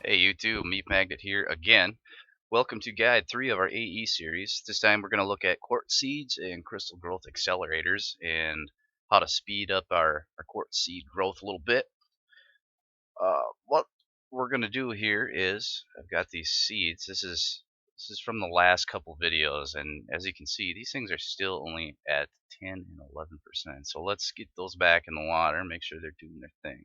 Hey YouTube, MeefMagnet here again. Welcome to Guide 3 of our AE series. This time we're going to look at quartz seeds and crystal growth accelerators and how to speed up our quartz seed growth a little bit. What we're going to do here is, I've got these seeds. This is from the last couple videos, and as you can see, these things are still only at 10 and 11%. So let's get those back in the water and make sure they're doing their thing.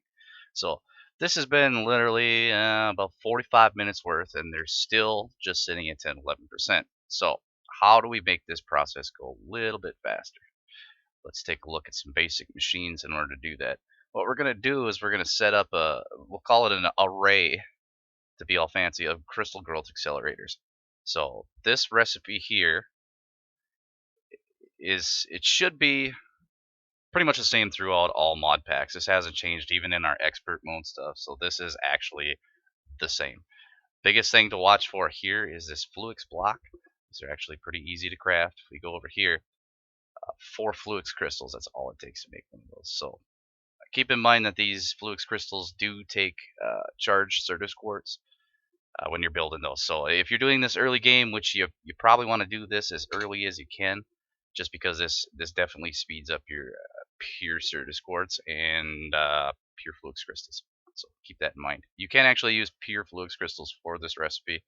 So this has been literally about 45 minutes worth, and they're still just sitting at 10, 11%. So how do we make this process go a little bit faster? Let's take a look at some basic machines in order to do that. What we're going to do is we're going to set up we'll call it an array to be all fancy, of crystal growth accelerators. So this recipe here it should be pretty much the same throughout all mod packs. This hasn't changed even in our expert mode stuff. So this is actually the same. Biggest thing to watch for here is this Fluix block. These are actually pretty easy to craft. If we go over here, 4 Fluix crystals, that's all it takes to make one of those. So keep in mind that these Fluix crystals do take charged Certus quartz when you're building those. So if you're doing this early game, which you probably want to do this as early as you can, just because this definitely speeds up your pure Certus quartz and pure Fluix crystals. So keep that in mind. You can actually use pure Fluix crystals for this recipe.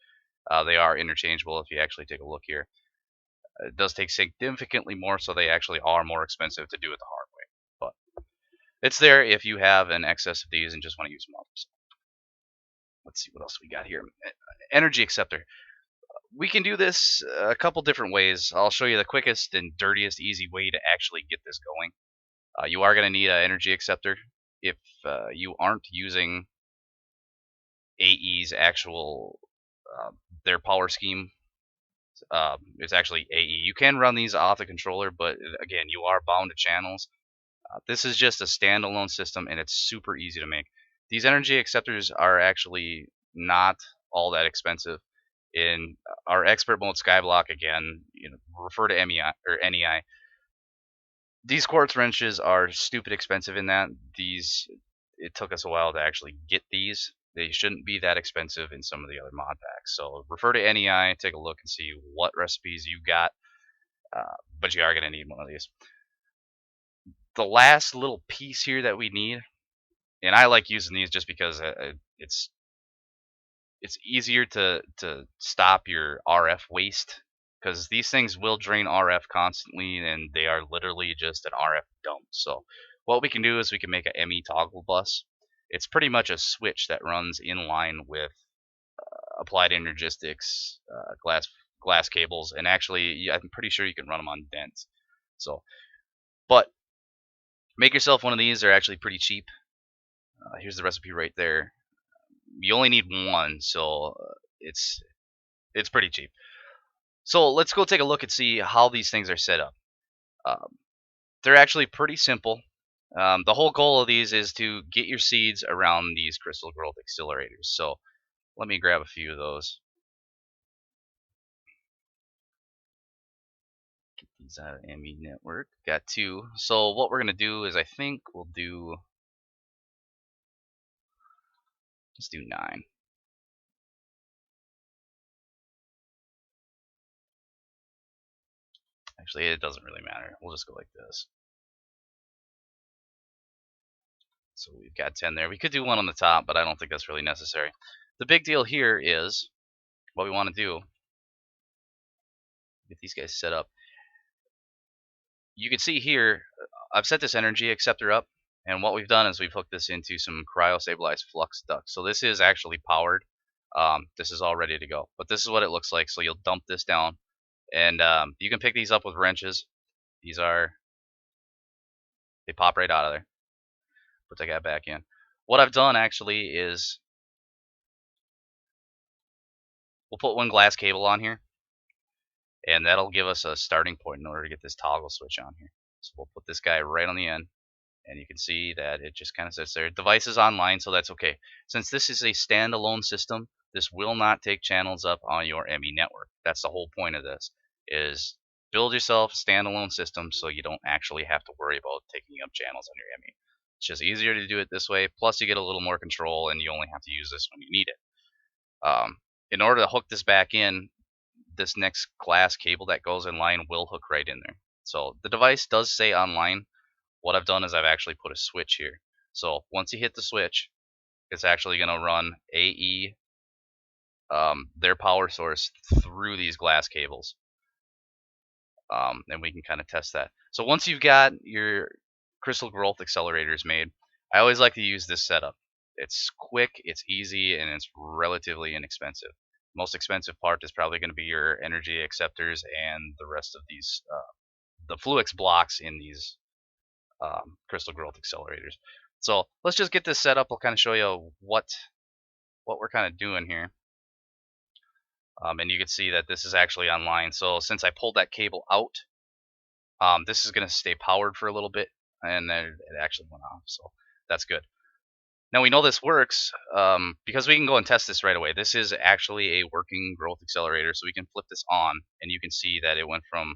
They are interchangeable if you actually take a look here. It does take significantly more, so they actually are more expensive to do it the hard way. But it's there if you have an excess of these and just want to use them all. So let's see what else we got here. Energy Acceptor. We can do this a couple different ways. I'll show you the quickest and dirtiest easy way to actually get this going. You are going to need an Energy Acceptor. If you aren't using AE's actual their power scheme, it's actually AE. You can run these off the controller, but again, you are bound to channels. This is just a standalone system, and it's super easy to make. These energy acceptors are actually not all that expensive. In our expert mode skyblock, again, refer to Emmy or NEI. These quartz wrenches are stupid expensive in that it took us a while to actually get these. They shouldn't be that expensive in some of the other mod packs. So refer to NEI, take a look and see what recipes you got. But you are going to need one of these. The last little piece here that we need, and I like using these just because it's easier to stop your RF waste, because these things will drain RF constantly, and they are literally just an RF dump. So what we can do is we can make an Emmy Toggle Bus. It's pretty much a switch that runs in line with applied Energistics glass cables, and actually I'm pretty sure you can run them on dents. So, but make yourself one of these. They're actually pretty cheap. Here's the recipe right there. You only need one, so it's pretty cheap. So let's go take a look and see how these things are set up. They're actually pretty simple. The whole goal of these is to get your seeds around these crystal growth accelerators. So let me grab a few of those. Get these out of Emmy Network. Got 2. So what we're going to do is I think we'll do, let's do 9. Actually, it doesn't really matter. We'll just go like this. So we've got 10 there. We could do 1 on the top, but I don't think that's really necessary. The big deal here is what we want to do. Get these guys set up. You can see here, I've set this energy acceptor up, and what we've done is we've hooked this into some cryo-stabilized flux ducts. So this is actually powered. This is all ready to go. But this is what it looks like. So you'll dump this down, and you can pick these up with wrenches. They pop right out of there. Put that guy back in. What I've done actually is we'll put 1 glass cable on here, and that'll give us a starting point in order to get this toggle switch on here. So we'll put this guy right on the end, and you can see that it just kind of sits there. Device is online, so that's okay. Since this is a standalone system, this will not take channels up on your Emmy network. That's the whole point of this, is build yourself a standalone system so you don't actually have to worry about taking up channels on your Emmy. It's just easier to do it this way, plus you get a little more control, and you only have to use this when you need it. In order to hook this back in, this next glass cable that goes in line will hook right in there. So the device does say online. What I've done is I've actually put a switch here. So once you hit the switch, it's actually going to run AE, their power source, through these glass cables. And we can kind of test that. So once you've got your crystal growth accelerators made, I always like to use this setup. It's quick, it's easy, and it's relatively inexpensive. Most expensive part is probably going to be your energy acceptors and the rest of these, the Fluix blocks in these crystal growth accelerators. So let's just get this set up. I'll kind of show you what we're kind of doing here. And you can see that this is actually online. So since I pulled that cable out, this is going to stay powered for a little bit, and then it actually went off. So that's good. Now we know this works because we can go and test this right away. This is actually a working growth accelerator, so we can flip this on, and you can see that it went from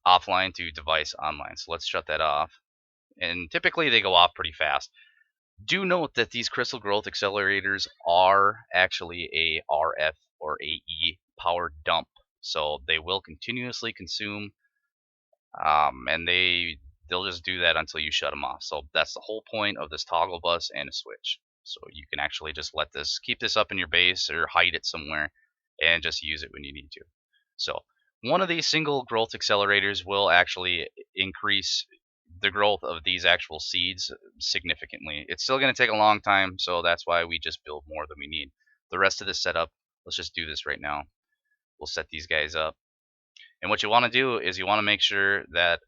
offline to device online. So let's shut that off. And typically they go off pretty fast. Do note that these crystal growth accelerators are actually a RF or AE power dump, so they will continuously consume, and they'll just do that until you shut them off. So that's the whole point of this toggle bus and a switch. So you can actually just keep this up in your base or hide it somewhere, and just use it when you need to. So one of these single growth accelerators will actually increase the growth of these actual seeds significantly. It's still going to take a long time, so that's why we just build more than we need. The rest of this setup, let's just do this right now. We'll set these guys up. And what you want to do is you want to make sure that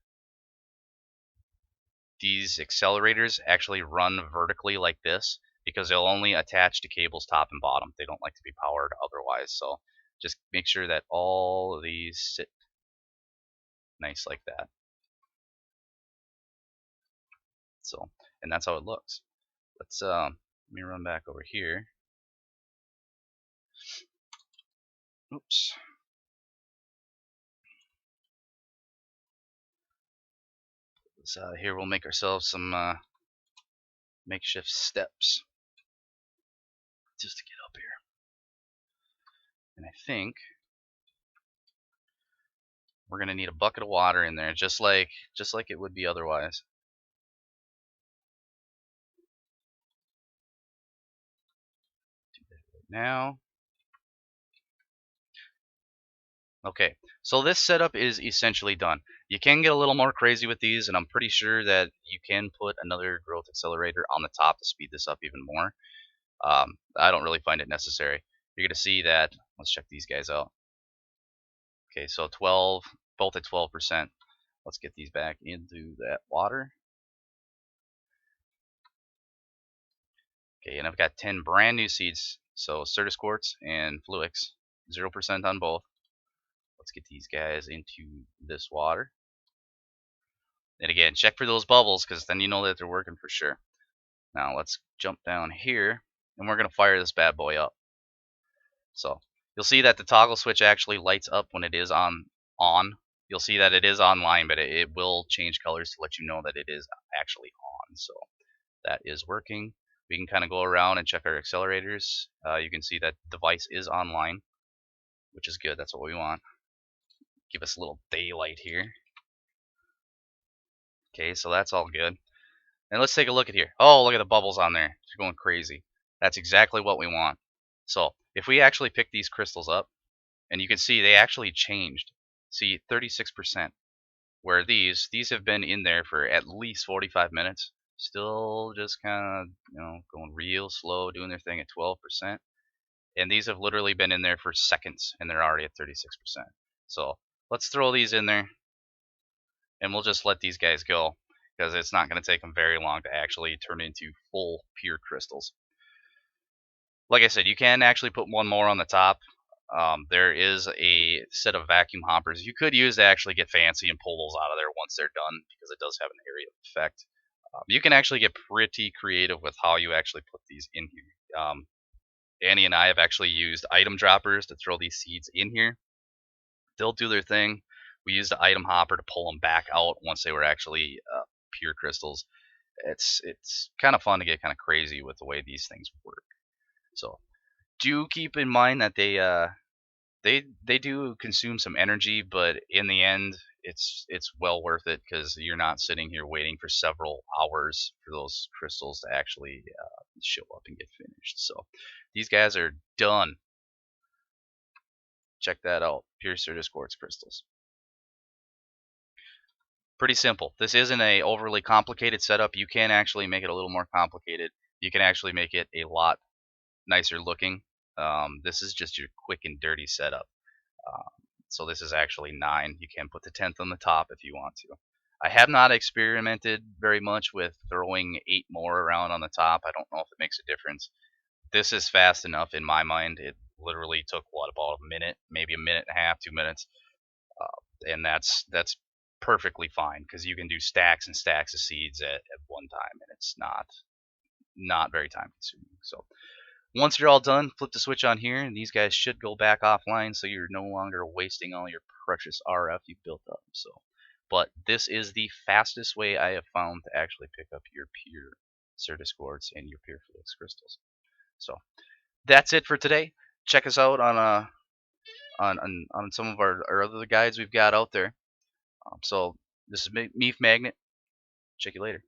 these accelerators actually run vertically like this, because they'll only attach to cables top and bottom. They don't like to be powered otherwise. So just make sure that all of these sit nice like that. So, and that's how it looks. Let me run back over here. Oops. So here we'll make ourselves some makeshift steps just to get up here. And I think we're gonna need a bucket of water in there, just like it would be otherwise. Do that right now. Okay, so this setup is essentially done. You can get a little more crazy with these, and I'm pretty sure that you can put another growth accelerator on the top to speed this up even more. I don't really find it necessary. You're gonna see that. Let's check these guys out. Okay, so 12, both at 12%. Let's get these back into that water. Okay, and I've got 10 brand new seeds. So Certus Quartz and Fluix, 0% on both. Let's get these guys into this water. And again, check for those bubbles, because then you know that they're working for sure. Now let's jump down here, and we're going to fire this bad boy up. So you'll see that the toggle switch actually lights up when it is on. You'll see that it is online, but it will change colors to let you know that it is actually on. So that is working. We can kind of go around and check our accelerators. You can see that device is online, which is good. That's what we want. Give us a little daylight here. Okay, so that's all good. And let's take a look at here. Oh, look at the bubbles on there. It's going crazy. That's exactly what we want. So if we actually pick these crystals up, and you can see they actually changed. See, 36%. Where these have been in there for at least 45 minutes. Still just kind of, going real slow, doing their thing at 12%. And these have literally been in there for seconds, and they're already at 36%. So let's throw these in there, and we'll just let these guys go, because it's not going to take them very long to actually turn into full pure crystals. Like I said, you can actually put one more on the top. There is a set of vacuum hoppers you could use to actually get fancy and pull those out of there once they're done, because it does have an area effect. You can actually get pretty creative with how you actually put these in here. Annie and I have actually used item droppers to throw these seeds in here. They'll do their thing. We used the item hopper to pull them back out once they were actually pure crystals. It's kind of fun to get kind of crazy with the way these things work. So Do keep in mind that they do consume some energy, but in the end, it's well worth it because you're not sitting here waiting for several hours for those crystals to actually show up and get finished. So these guys are done. Check that out, Pure Quartz Crystals. Pretty simple. This isn't a overly complicated setup. You can actually make it a little more complicated. You can actually make it a lot nicer looking. This is just your quick and dirty setup. Um, so this is actually 9. You can put the 10th on the top if you want to. I have not experimented very much with throwing 8 more around on the top. I don't know if it makes a difference. This is fast enough in my mind. It literally took what, about a minute, maybe a minute and a half, 2 minutes, and that's perfectly fine because you can do stacks and stacks of seeds at one time, and it's not very time consuming. So once you're all done, flip the switch on here, and these guys should go back offline, so you're no longer wasting all your precious RF you built up. So, but this is the fastest way I have found to actually pick up your pure Certus quartz and your pure Felix crystals. So that's it for today. Check us out on some of our other guides we've got out there. So this is MeefMagnet. Check you later.